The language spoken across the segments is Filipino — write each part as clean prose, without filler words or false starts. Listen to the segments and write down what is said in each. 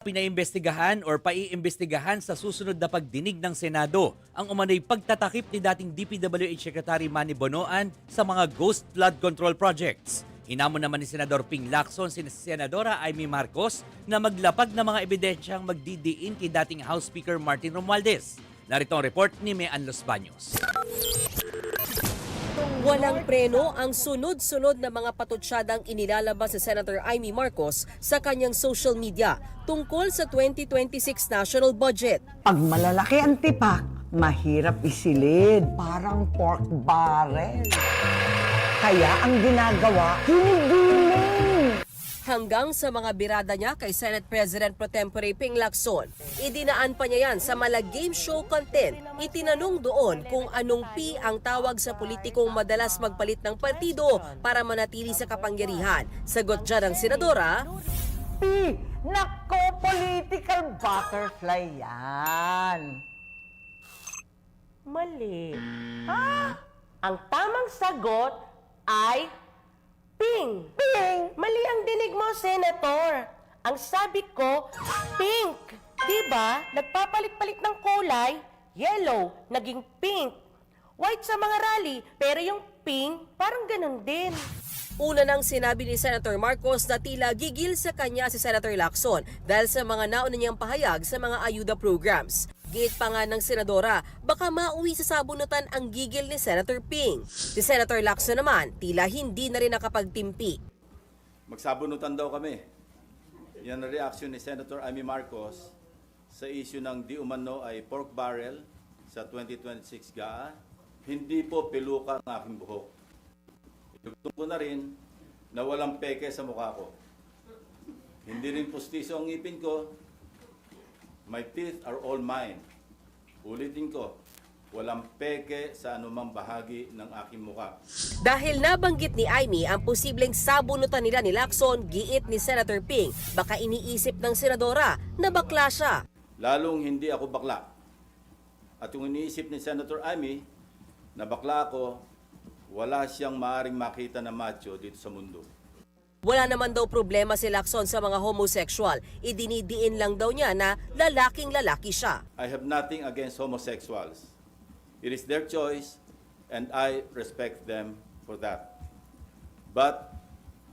Pinaimbestigahan or paiimbestigahan sa susunod na pagdinig ng Senado ang umano'y pagtatakip ni dating DPWH Secretary Manny Bonoan sa mga ghost flood control projects. Hinamon naman ni Senador Ping Lacson si Senadora Amy Marcos na maglapag ng mga ebidensyang magdidiin kay dating House Speaker Martin Romualdez. Narito ang report ni Mean Los Baños. Walang preno ang sunod-sunod na mga patutsyadang inilalabas ni Senator Amy Marcos sa kanyang social media tungkol sa 2026 national budget. Pag malalaki ang tipak, mahirap isilid, parang pork barrel. Kaya ang ginagawa, hinigiling. Hanggang sa mga birada niya kay Senate President Pro Tempore Ping Lacson, idinaan pa niya yan sa mala game show content. Itinanong doon kung anong P ang tawag sa politikong madalas magpalit ng partido para manatili sa kapangyarihan. Sagot dyan ang senadora, P, nako, political butterfly yan. Mali. Ang tamang sagot ay pink. Pink! Mali ang dinig mo, Senator. Ang sabi ko, pink. Diba? Nagpapalit-palit ng kulay, yellow, naging pink. White sa mga rally, pero yung pink, parang ganun din. una nang sinabi ni Senator Marcos na tila gigil sa kanya si Senator Lacson dahil sa mga nauna niyang pahayag sa mga ayuda programs. Giit pa nga ng senadora, baka mauwi sa sabunutan ang gigil ni Senator Ping. Si Senator Lacson naman, tila hindi na rin nakapagtimpi. Magsabunutan daw kami. Yan ang reaksyon ni Senator Amy Marcos sa issue ng di umano ay pork barrel sa 2026 GAA. Hindi po piluka ang aking buhok. Idugtong ko na rin na walang peke sa mukha ko. Hindi rin pustiso ang ngipin ko. My teeth are all mine. Ulitin ko, walang peke sa anumang bahagi ng aking mukha. Dahil nabanggit ni Amy ang posibleng sabunutan nila ni Lacson, giit ni Senator Ping, baka iniisip ng senadora na bakla siya. Lalong hindi ako bakla. At yung iniisip ni Senator Amy na bakla ako, wala siyang maaring makita na macho dito sa mundo. Wala naman daw problema si Lacson sa mga homosexual. Idinidiin lang daw niya na lalaking-lalaki siya. I have nothing against homosexuals. It is their choice and I respect them for that. But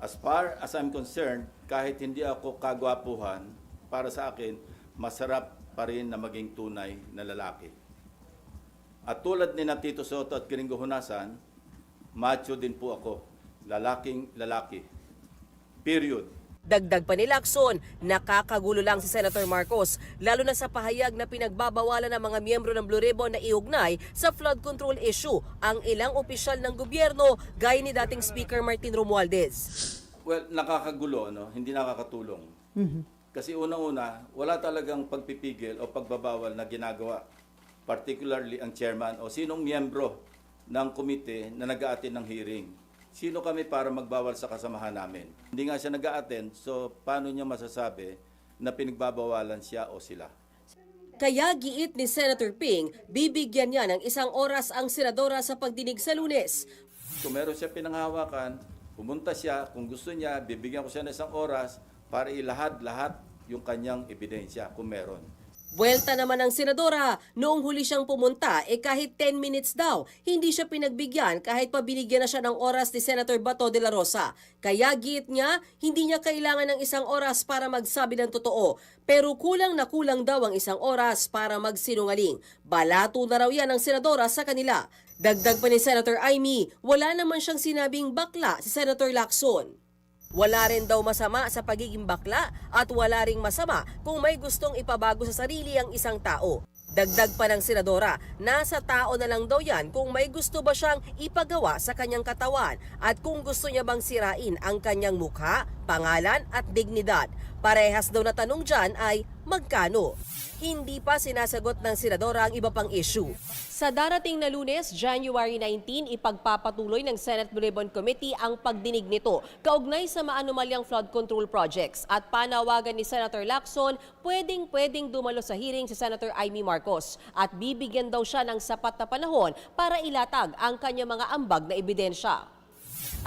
as far as I'm concerned, kahit hindi ako kagwapuhan, para sa akin, masarap pa rin na maging tunay na lalaki. At tulad ni Tito Soto at Gringo Hunasan, macho din po ako, lalaking lalaki. Period. Dagdag pa ni Lacson, nakakagulo lang si Senator Marcos, lalo na sa pahayag na pinagbabawalan ng mga miyembro ng Blue Ribbon na iugnay sa flood control issue ang ilang opisyal ng gobyerno gaya ni dating Speaker Martin Romualdez. Well, nakakagulo, no? Hindi nakakatulong. Kasi unang-una, wala talagang pagpipigil o pagbabawal na ginagawa. Particularly ang chairman o sinong miyembro ng komite na nag-a-attend ng hearing. Sino kami para magbawal sa kasamahan namin? Hindi nga siya nag-a-attend, so paano niya masasabi na pinagbabawalan siya o sila? Kaya giit ni Senator Ping, bibigyan niya ng 1 oras ang senadora sa pagdinig sa Lunes. Kung meron siya pinanghawakan, pumunta siya, kung gusto niya, bibigyan ko siya ng 1 oras para ilahad-lahat yung kanyang ebidensya kung meron. Buwelta naman ng senadora, noong huli siyang pumunta, kahit 10 minutes daw, hindi siya pinagbigyan kahit pabinigyan na siya ng oras ni Senator Bato de la Rosa. Kaya giit niya, hindi niya kailangan ng 1 oras para magsabi ng totoo. Pero kulang na kulang daw ang 1 oras para magsinungaling. Balato na raw yan ng senadora sa kanila. Dagdag pa ni Senator Amy, wala naman siyang sinabing bakla si Senator Lacson. Wala rin daw masama sa pagiging bakla at wala ring masama kung may gustong ipabago sa sarili ang isang tao. Dagdag pa ng senadora, nasa tao na lang daw yan kung may gusto ba siyang ipagawa sa kanyang katawan at kung gusto niya bang sirain ang kanyang mukha, pangalan at dignidad. Parehas daw na tanong dyan ay magkano? Hindi pa sinasagot ng senadora ang iba pang issue. Sa darating na Lunes, January 19, ipagpapatuloy ng Senate Blue Ribbon Committee ang pagdinig nito kaugnay sa maanumalyang flood control projects at panawagan ni Senator Lacson, pwedeng dumalo sa hearing si Senator Amy Marcos at bibigyan daw siya ng sapat na panahon para ilatag ang kanyang mga ambag na ebidensya.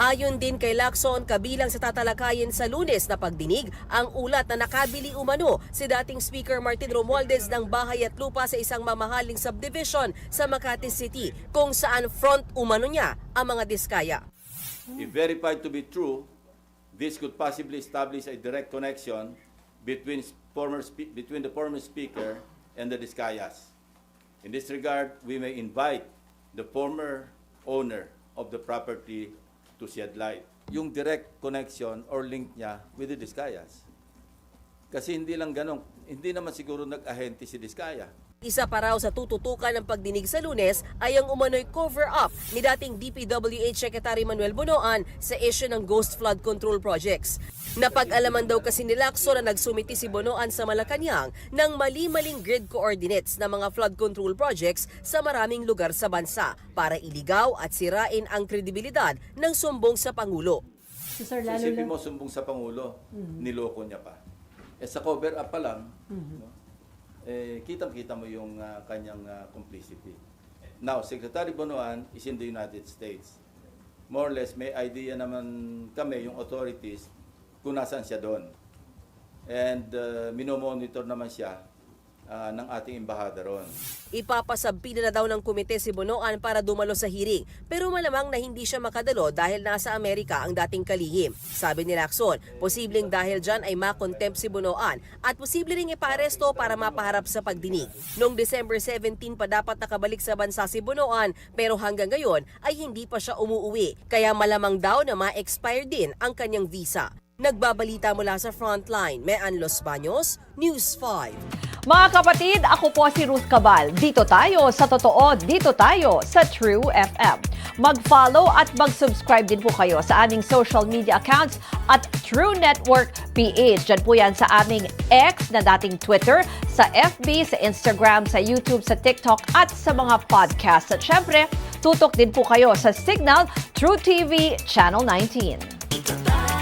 Ayon din kay Lacson, kabilang sa tatalakayin sa Lunes na pagdinig ang ulat na nakabili umano si dating Speaker Martin Romualdez ng bahay at lupa sa isang mamahaling subdivision sa Makati City kung saan front umano niya ang mga diskaya. If verified to be true, this could possibly establish a direct connection between the former speaker and the Diskayas. In this regard, we may invite the former owner of the property to shed light. Yung direct connection or link niya with the Diskayas. Kasi hindi lang ganun, hindi naman siguro nag-ahente si Diskaya. Isa pa raw sa tututukan ng pagdinig sa Lunes ay ang umano'y cover-up ni dating DPWH Secretary Manuel Bonoan sa issue ng Ghost Flood Control Projects. Napag-alaman daw kasi ni Lacson na nagsumiti si Bonoan sa Malacanang ng mali-maling grid coordinates ng mga flood control projects sa maraming lugar sa bansa para iligaw at sirain ang kredibilidad ng sumbong sa Pangulo. Isipin mo, sumbong sa Pangulo, niloko niya pa. Sa cover up pa lang, no? Kitang-kita mo yung kanyang complicity. Now, Secretary Bonoan is in the United States. More or less, may idea naman kami, yung authorities, kung nasaan siya doon. And minomonitor naman siya ng ating embahada ron. Ipapasabpina na daw ng komite si Bonoan para dumalo sa hearing, pero malamang na hindi siya makadalo dahil nasa Amerika ang dating kalihim. Sabi ni Lacson, posibleng dahil dyan ay makontempt si Bonoan at posible ring iparesto para mapaharap sa pagdinig. Noong December 17 pa dapat nakabalik sa bansa si Bonoan, pero hanggang ngayon ay hindi pa siya umuuwi, kaya malamang daw na ma-expire din ang kanyang visa. Nagbabalita mula sa Frontline, Mean Los Baños, News 5. Mga kapatid, ako po si Ruth Cabal. Dito tayo sa totoo, dito tayo sa True FM. Mag-follow at mag-subscribe din po kayo sa aming social media accounts at True Network PH. Diyan po yan sa aming X na dating Twitter, sa FB, sa Instagram, sa YouTube, sa TikTok at sa mga podcast. At syempre, tutok din po kayo sa Signal True TV Channel 19.